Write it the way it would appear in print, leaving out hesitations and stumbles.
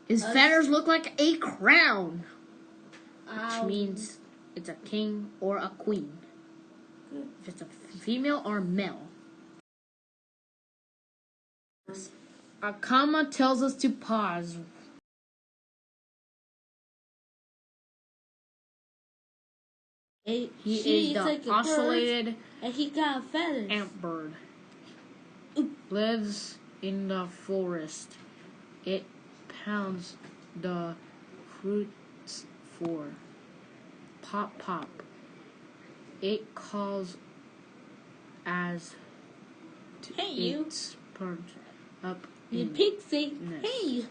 His feathers look like a crown, which Ow. means it's a king or a queen. If it's a female or male. A comma tells us to pause. He is the like oscillated and he got feathers. ant bird. Lives in the forest. It pounds the fruits for pop pop. It calls as Hey, you. its perch up You in pixie. nest. Hey.